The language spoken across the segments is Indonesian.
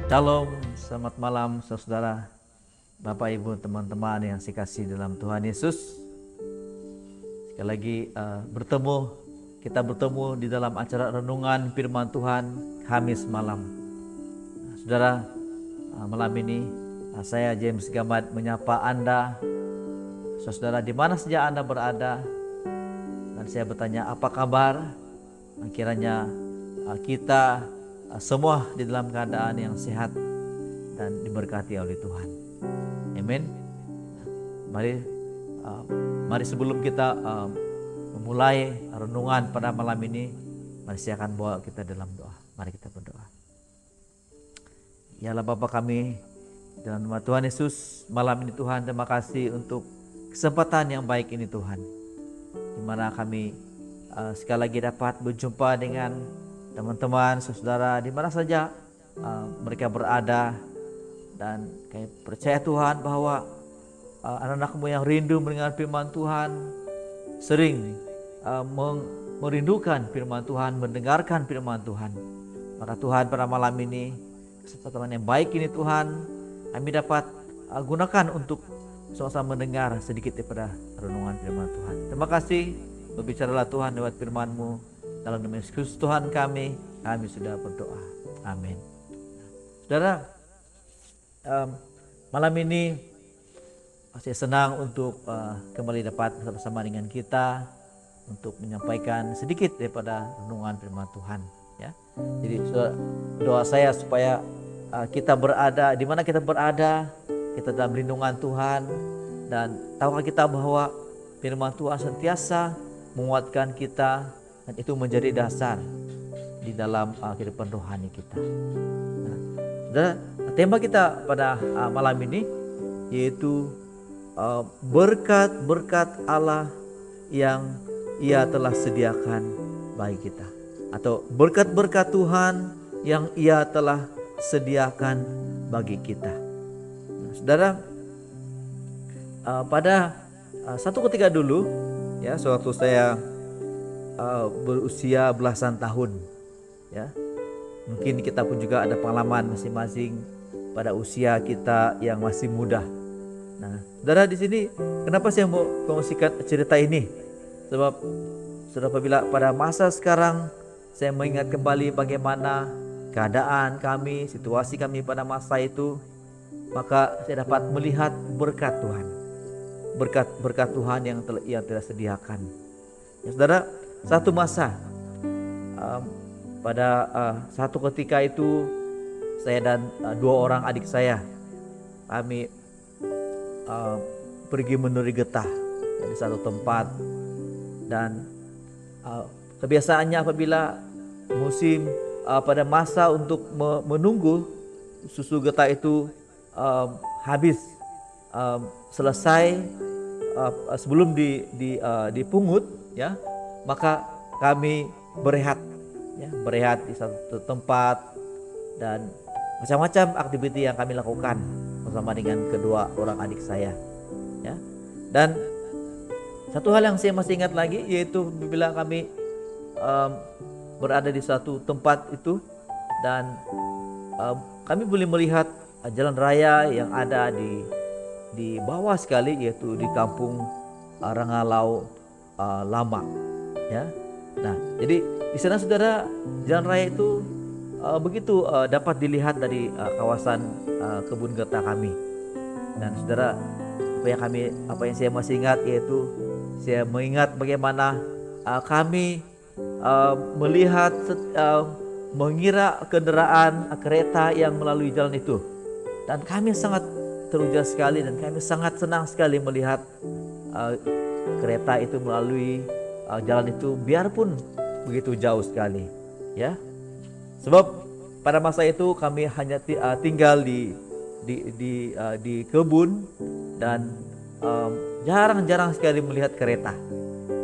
Shalom, selamat malam saudara, Bapak Ibu, teman-teman yang saya kasih dalam Tuhan Yesus. Sekali lagi kita bertemu di dalam acara renungan firman Tuhan Kamis malam. Saudara, malam ini saya James Gamat menyapa Anda, saudara di mana saja Anda berada, dan saya bertanya apa kabar. Kiranya kita semua di dalam keadaan yang sehat dan diberkati oleh Tuhan. Amin. Mari sebelum kita memulai renungan pada malam ini, mari saya akan bawa kita dalam doa. Mari kita berdoa. Ya Allah Bapa kami, dalam nama Tuhan Yesus, malam ini Tuhan, terima kasih untuk kesempatan yang baik ini Tuhan, di mana kami sekali lagi dapat berjumpa dengan teman-teman, saudara di mana saja mereka berada. Dan kami percaya Tuhan bahwa anak-anak-Mu yang rindu mendengar firman Tuhan sering merindukan firman Tuhan, mendengarkan firman Tuhan. Maka Tuhan pada malam ini, kesempatan yang baik ini Tuhan, kami dapat gunakan untuk sama-sama mendengar sedikit daripada renungan firman Tuhan. Terima kasih, berbicaralah Tuhan lewat firman-Mu. Dalam nama Yesus Kristus Tuhan kami sudah berdoa. Amin. Saudara, malam ini saya senang untuk kembali dapat bersama dengan kita untuk menyampaikan sedikit daripada renungan firman Tuhan. Ya, jadi doa saya supaya kita berada di mana kita berada, kita dalam lindungan Tuhan, dan tahukah kita bahwa firman Tuhan sentiasa menguatkan kita. Dan itu menjadi dasar di dalam kehidupan rohani kita. Nah, tema kita pada malam ini yaitu berkat-berkat Allah yang Ia telah sediakan bagi kita, atau berkat-berkat Tuhan yang Ia telah sediakan bagi kita. Nah, saudara, pada satu ketika dulu, ya, sewaktu saya berusia belasan tahun, ya, mungkin kita pun juga ada pengalaman masing-masing pada usia kita yang masih muda. Nah, saudara, di sini kenapa saya mau kongsikan cerita ini? Sebab saudara, apabila pada masa sekarang saya mengingat kembali bagaimana keadaan kami, situasi kami pada masa itu, maka saya dapat melihat berkat Tuhan, berkat Tuhan yang telah sediakan. Ya, saudara, satu masa pada satu ketika itu saya dan dua orang adik saya, kami pergi menuri getah di satu tempat. Dan kebiasaannya apabila musim pada masa untuk menunggu susu getah itu habis, selesai, sebelum dipungut, ya, maka kami berehat di satu tempat, dan macam-macam aktiviti yang kami lakukan bersama dengan kedua orang adik saya, ya. Dan satu hal yang saya masih ingat lagi, yaitu bila kami berada di suatu tempat itu, dan kami boleh melihat jalan raya yang ada di bawah sekali, yaitu di kampung Rangalau Lama, ya. Nah, jadi di sana saudara, jalan raya itu begitu dapat dilihat dari kawasan kebun getah kami. Dan saudara, apa yang saya masih ingat, yaitu saya mengingat bagaimana kami melihat mengira kendaraan kereta yang melalui jalan itu, dan kami sangat teruja sekali, dan kami sangat senang sekali melihat kereta itu melalui jalan itu, biarpun begitu jauh sekali, ya. Sebab pada masa itu kami hanya tinggal di kebun, dan jarang-jarang sekali melihat kereta.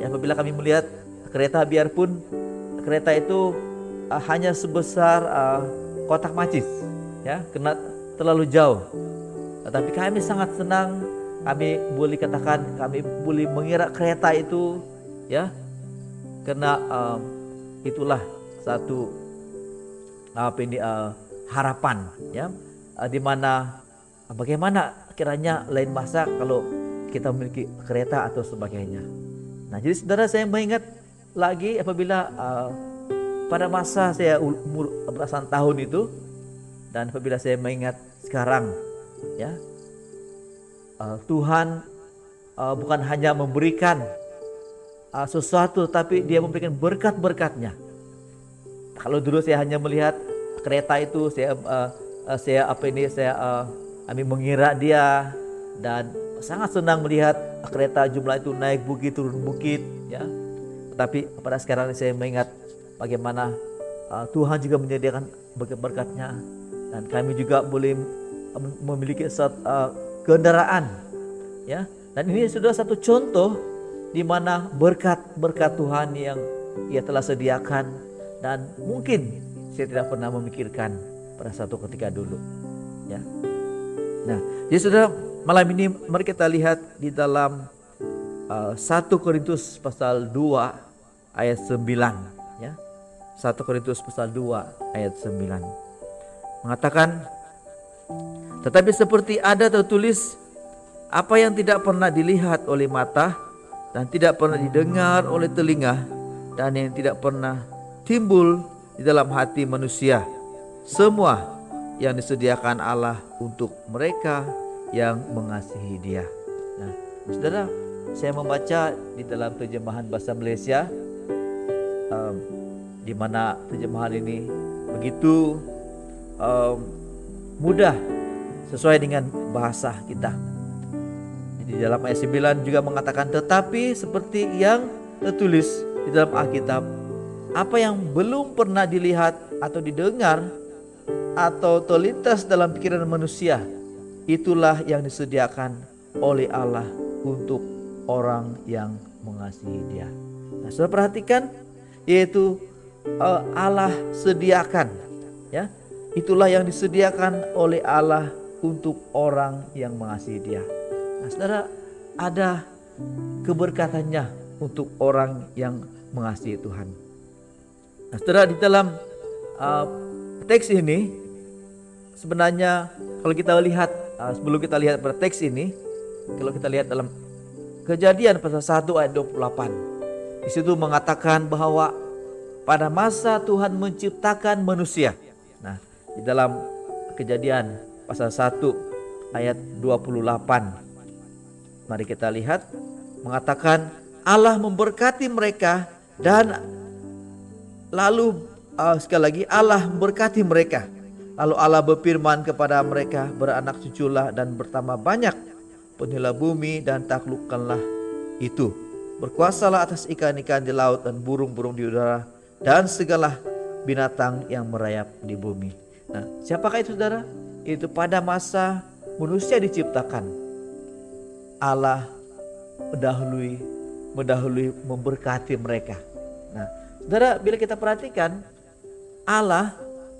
Ya, apabila kami melihat kereta, biarpun kereta itu hanya sebesar kotak macis, ya, karena terlalu jauh. Tetapi kami sangat senang, kami boleh katakan kami boleh mengira kereta itu, ya, karena itulah satu harapan, ya, di mana bagaimana kiranya lain masa kalau kita memiliki kereta atau sebagainya. Nah, jadi saudara, saya mengingat lagi apabila pada masa saya umur belasan tahun itu, dan apabila saya mengingat sekarang, ya, Tuhan bukan hanya memberikan sesuatu, tapi Dia memberikan berkat-berkatnya. Kalau dulu saya hanya melihat kereta itu, kami mengira dia, dan sangat senang melihat kereta jumlah itu naik bukit turun bukit, ya. Tetapi pada sekarang saya mengingat bagaimana Tuhan juga menyediakan berkat-berkatnya, dan kami juga boleh memiliki kendaraan, ya. Dan ini sudah satu contoh di mana berkat-berkat Tuhan yang Ia telah sediakan, dan mungkin saya tidak pernah memikirkan pada satu ketika dulu, ya. Nah, jadi saudara, malam ini mari kita lihat di dalam 1 Korintus pasal 2 ayat 9, ya. 1 Korintus pasal 2 ayat 9 mengatakan, tetapi seperti ada tertulis, apa yang tidak pernah dilihat oleh mata dan tidak pernah didengar oleh telinga dan yang tidak pernah timbul di dalam hati manusia, semua yang disediakan Allah untuk mereka yang mengasihi Dia. Nah, saudara, saya membaca di dalam terjemahan bahasa Malaysia, di mana terjemahan ini begitu mudah sesuai dengan bahasa kita. Di dalam ayat 9 juga mengatakan, tetapi seperti yang tertulis di dalam Alkitab, apa yang belum pernah dilihat atau didengar atau terlintas dalam pikiran manusia, itulah yang disediakan oleh Allah untuk orang yang mengasihi Dia. Nah, saudara perhatikan, yaitu Allah sediakan, ya. Itulah yang disediakan oleh Allah untuk orang yang mengasihi Dia. Nah, saudara, ada keberkatannya untuk orang yang mengasihi Tuhan. Nah, saudara, di dalam teks ini sebenarnya kalau kita lihat, sebelum kita lihat pada teks ini, kalau kita lihat dalam Kejadian pasal 1 ayat 28, di situ mengatakan bahwa pada masa Tuhan menciptakan manusia. Nah, di dalam Kejadian pasal 1 ayat 28, mari kita lihat, mengatakan Allah memberkati mereka, dan lalu sekali lagi Allah memberkati mereka. Lalu Allah berfirman kepada mereka, beranak cuculah dan bertambah banyak, penuhilah bumi dan taklukkanlah itu. Berkuasalah atas ikan-ikan di laut dan burung-burung di udara dan segala binatang yang merayap di bumi. Nah, siapakah itu, saudara? Itu pada masa manusia diciptakan, Allah mendahului memberkati mereka. Nah, saudara, bila kita perhatikan, Allah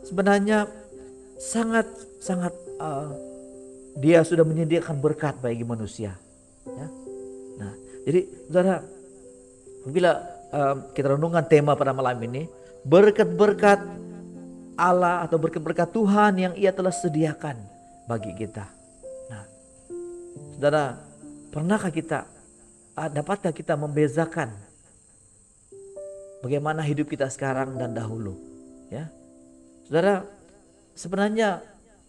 sebenarnya sangat Dia sudah menyediakan berkat bagi manusia, ya. Nah, jadi saudara, bila kita renungkan tema pada malam ini, berkat-berkat Allah atau berkat-berkat Tuhan yang Ia telah sediakan bagi kita. Nah, saudara, pernahkah kita, dapatkah kita membezakan bagaimana hidup kita sekarang dan dahulu, ya? Saudara, sebenarnya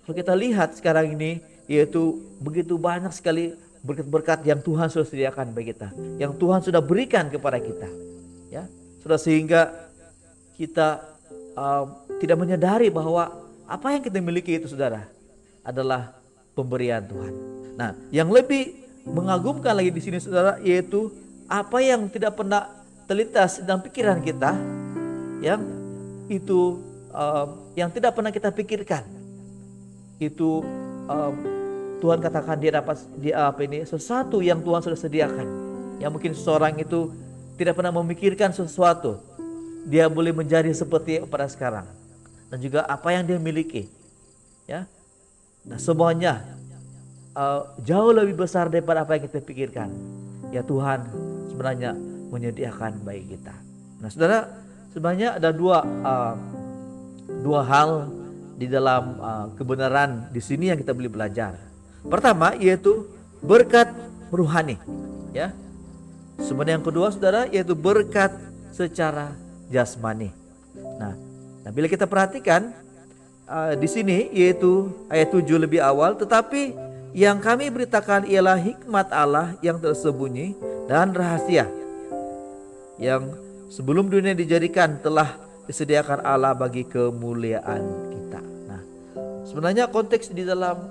kalau kita lihat sekarang ini, yaitu begitu banyak sekali berkat-berkat yang Tuhan sudah sediakan bagi kita, yang Tuhan sudah berikan kepada kita, ya. Sudah sehingga kita tidak menyadari bahwa apa yang kita miliki itu, saudara, adalah pemberian Tuhan. Nah, yang lebih mengagumkan lagi di sini, saudara, yaitu apa yang tidak pernah terlintas dalam pikiran kita, yang itu yang tidak pernah kita pikirkan, itu Tuhan katakan sesuatu yang Tuhan sudah sediakan. Yang mungkin seseorang itu tidak pernah memikirkan sesuatu, dia boleh menjadi seperti pada sekarang, dan juga apa yang dia miliki, ya. Nah, semuanya jauh lebih besar daripada apa yang kita pikirkan. Ya, Tuhan sebenarnya menyediakan bagi kita. Nah, saudara, sebenarnya ada dua hal di dalam kebenaran di sini yang kita boleh belajar. Pertama yaitu berkat rohani, ya. Sebenarnya yang kedua saudara yaitu berkat secara jasmani. Nah, bila kita perhatikan di sini yaitu ayat 7 lebih awal, tetapi yang kami beritakan ialah hikmat Allah yang tersembunyi dan rahasia yang sebelum dunia dijadikan telah disediakan Allah bagi kemuliaan kita. Nah, sebenarnya konteks di dalam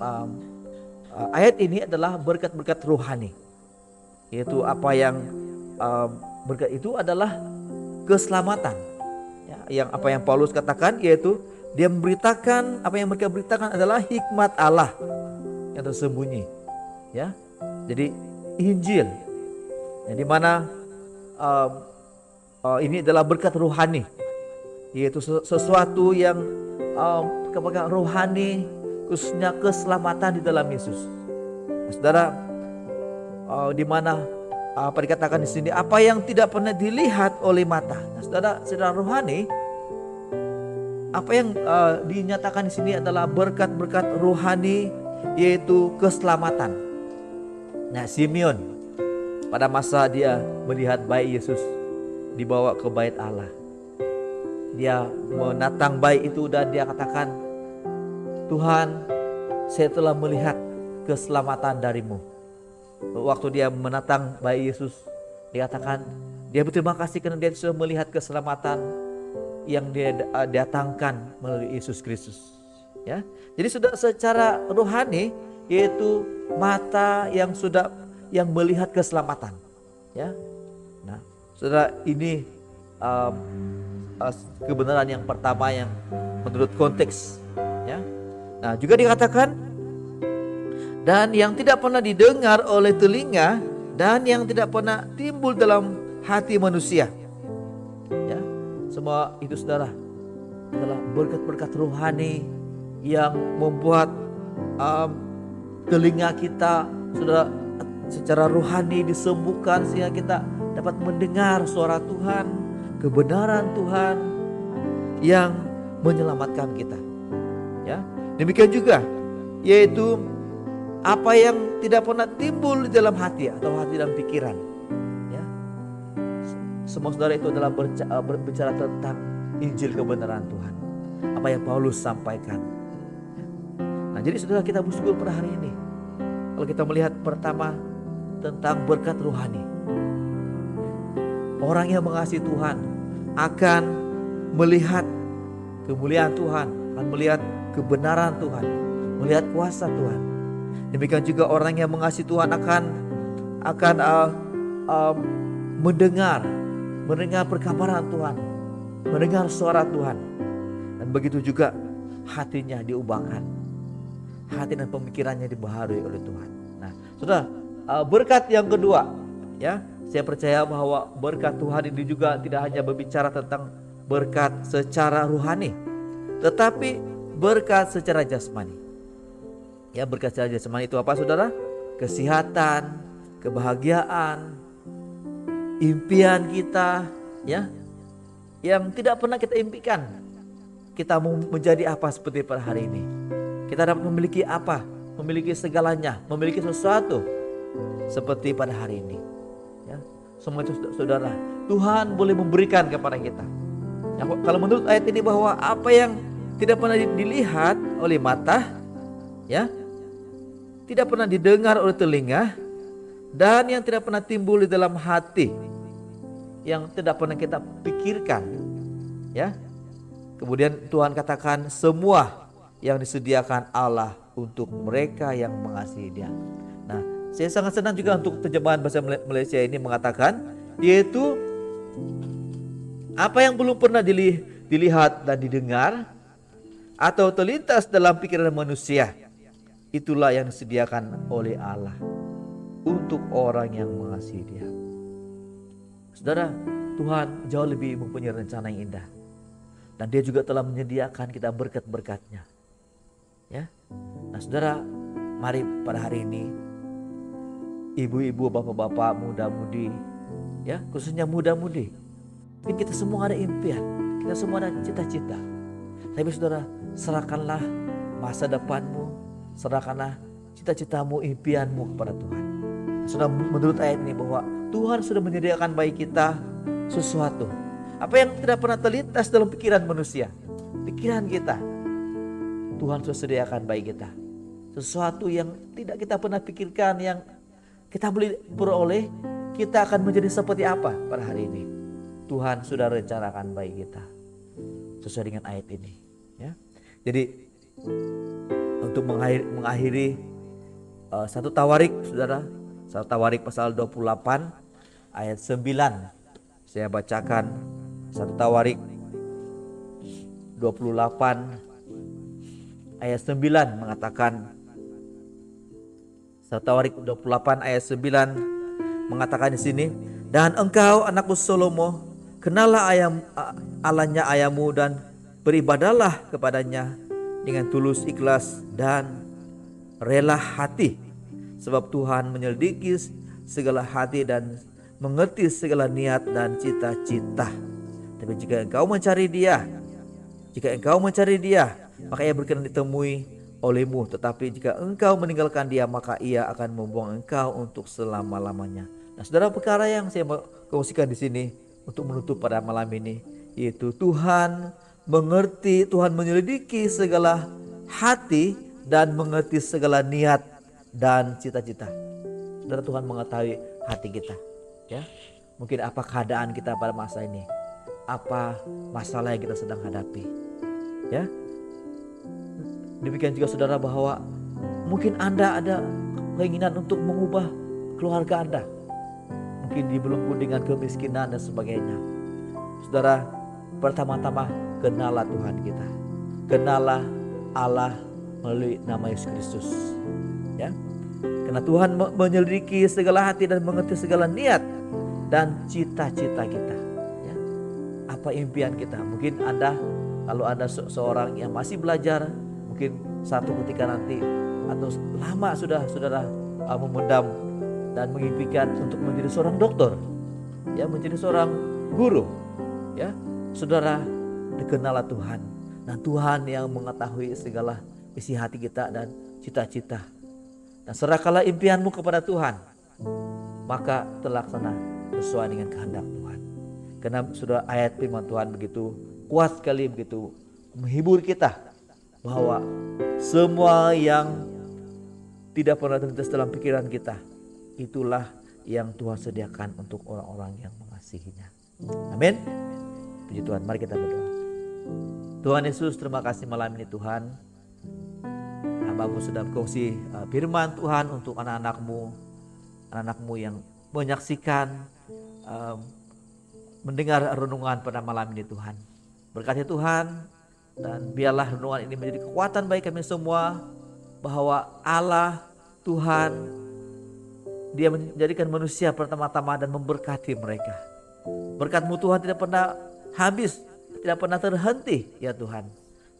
ayat ini adalah berkat-berkat rohani, yaitu apa yang berkat itu adalah keselamatan, ya, yang apa yang Paulus katakan yaitu dia memberitakan, apa yang mereka beritakan adalah hikmat Allah yang tersembunyi, ya. Jadi Injil, yang dimana ini adalah berkat rohani, yaitu sesuatu yang kepegang rohani, khususnya keselamatan di dalam Yesus. Nah, saudara, di mana apa dikatakan di sini, apa yang tidak pernah dilihat oleh mata. Nah, saudara rohani, apa yang dinyatakan di sini adalah berkat-berkat rohani, yaitu keselamatan. Nah, Simeon pada masa dia melihat bayi Yesus dibawa ke bait Allah, dia menatang bayi itu dan dia katakan, Tuhan, saya telah melihat keselamatan darimu. Waktu dia menatang bayi Yesus, dia katakan dia berterima kasih karena dia sudah melihat keselamatan yang dia datangkan melalui Yesus Kristus, ya. Jadi sudah secara rohani yaitu mata yang melihat keselamatan, ya. Nah, saudara, ini kebenaran yang pertama yang menurut konteks, ya. Nah, juga dikatakan dan yang tidak pernah didengar oleh telinga dan yang tidak pernah timbul dalam hati manusia, ya. Semua itu saudara adalah berkat-berkat rohani yang membuat telinga kita saudara secara rohani disembuhkan sehingga kita dapat mendengar suara Tuhan, kebenaran Tuhan yang menyelamatkan kita, ya. Demikian juga yaitu apa yang tidak pernah timbul di dalam hati atau hati dan pikiran, ya. Semua saudara itu adalah berbicara tentang Injil kebenaran Tuhan, apa yang Paulus sampaikan. Nah, jadi saudara, kita bersyukur pada hari ini kalau kita melihat pertama tentang berkat rohani. Orang yang mengasihi Tuhan akan melihat kemuliaan Tuhan, akan melihat kebenaran Tuhan, melihat kuasa Tuhan. Demikian juga orang yang mengasihi Tuhan akan mendengar perkabaran Tuhan, mendengar suara Tuhan, dan begitu juga hatinya diubahkan, hati dan pemikirannya dibaharui oleh Tuhan. Nah, saudara, berkat yang kedua, ya, saya percaya bahwa berkat Tuhan ini juga tidak hanya berbicara tentang berkat secara rohani, tetapi berkat secara jasmani. Ya, berkat secara jasmani itu apa saudara? Kesehatan, kebahagiaan, impian kita, ya, yang tidak pernah kita impikan. Kita mau menjadi apa seperti pada hari ini. Kita dapat memiliki apa? Memiliki segalanya, memiliki sesuatu seperti pada hari ini, ya. Semua itu saudara, Tuhan boleh memberikan kepada kita, ya. Kalau menurut ayat ini bahwa apa yang tidak pernah dilihat oleh mata, ya, tidak pernah didengar oleh telinga, dan yang tidak pernah timbul di dalam hati, yang tidak pernah kita pikirkan, ya. Kemudian Tuhan katakan semua yang disediakan Allah untuk mereka yang mengasihi Dia. Nah, saya sangat senang juga untuk terjemahan bahasa Malaysia ini mengatakan, yaitu apa yang belum pernah dilihat dan didengar atau terlintas dalam pikiran manusia, itulah yang disediakan oleh Allah untuk orang yang mengasihi Dia. Saudara, Tuhan jauh lebih mempunyai rencana yang indah, dan Dia juga telah menyediakan kita berkat-berkatnya, ya. Nah, saudara, mari pada hari ini ibu-ibu, bapak-bapak, muda-mudi, ya, khususnya muda-mudi, mungkin kita semua ada impian, kita semua ada cita-cita. Tapi saudara, serahkanlah masa depanmu, serahkanlah cita-citamu, impianmu kepada Tuhan. Sudah menurut ayat ini bahwa Tuhan sudah menyediakan bagi kita sesuatu. Apa yang tidak pernah terlintas dalam pikiran manusia, pikiran kita, Tuhan sudah sediakan bagi kita. Sesuatu yang tidak kita pernah pikirkan, yang kita boleh peroleh, kita akan menjadi seperti apa pada hari ini. Tuhan sudah rencanakan bagi kita sesuai dengan ayat ini, ya. Jadi untuk mengakhiri satu Tawarik, saudara, satu Tawarik pasal 28 ayat 9. Saya bacakan satu Tawarik 28 ayat 9 mengatakan, satu Tawarik 28 ayat 9 mengatakan di sini, dan engkau anakku Salomo, kenallah Allahnya ayahmu dan beribadahlah kepadanya dengan tulus, ikhlas dan rela hati, sebab Tuhan menyelidiki segala hati dan mengerti segala niat dan cita-cita. Tapi jika engkau mencari Dia, maka Ia berkenan ditemui olehmu. Tetapi jika engkau meninggalkan Dia, maka Ia akan membuang engkau untuk selama-lamanya. Nah, saudara, perkara yang saya mau kongsikan di sini untuk menutup pada malam ini, yaitu Tuhan mengerti, Tuhan menyelidiki segala hati dan mengerti segala niat dan cita-cita. Saudara, Tuhan mengetahui hati kita, ya. Mungkin apa keadaan kita pada masa ini, apa masalah yang kita sedang hadapi, ya. Demikian juga saudara, bahwa mungkin Anda ada keinginan untuk mengubah keluarga Anda, mungkin dibelenggu dengan kemiskinan dan sebagainya. Saudara, pertama-tama kenallah Tuhan kita, kenallah Allah melalui nama Yesus Kristus, ya. Karena Tuhan menyelidiki segala hati dan mengerti segala niat dan cita-cita kita, ya. Apa impian kita? Mungkin Anda, kalau Anda seorang yang masih belajar, mungkin satu ketika nanti atau lama sudah saudara memendam dan mengimpikan untuk menjadi seorang dokter, ya, menjadi seorang guru, ya. Saudara, dikenallah Tuhan, dan Tuhan yang mengetahui segala isi hati kita dan cita-cita. Dan serahkanlah impianmu kepada Tuhan, maka terlaksana sesuai dengan kehendak Tuhan. Karena sudah ayat firman Tuhan begitu kuat sekali, begitu menghibur kita, bahwa semua yang tidak pernah terlintas dalam pikiran kita, itulah yang Tuhan sediakan untuk orang-orang yang mengasihinya. Amin. Puji Tuhan, mari kita berdoa. Tuhan Yesus, terima kasih malam ini Tuhan. Hamba-Mu sudah berkongsi firman Tuhan untuk anak-anakmu yang menyaksikan, mendengar renungan pada malam ini Tuhan. Berkati Tuhan, dan biarlah renungan ini menjadi kekuatan bagi kami semua, bahwa Allah Tuhan, Dia menjadikan manusia pertama-tama dan memberkati mereka. Berkat-Mu Tuhan tidak pernah habis, tidak pernah terhenti, ya Tuhan.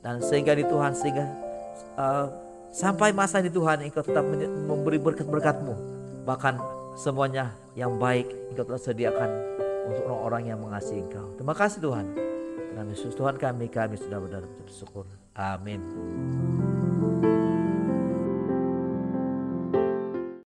Dan sehingga di Tuhan, sampai masa ini Tuhan, Engkau tetap memberi berkat-berkat-Mu. Bahkan semuanya yang baik Engkau telah sediakan untuk orang-orang yang mengasihi Engkau. Terima kasih Tuhan. Dalam Yesus Tuhan kami sudah bersyukur. Amin.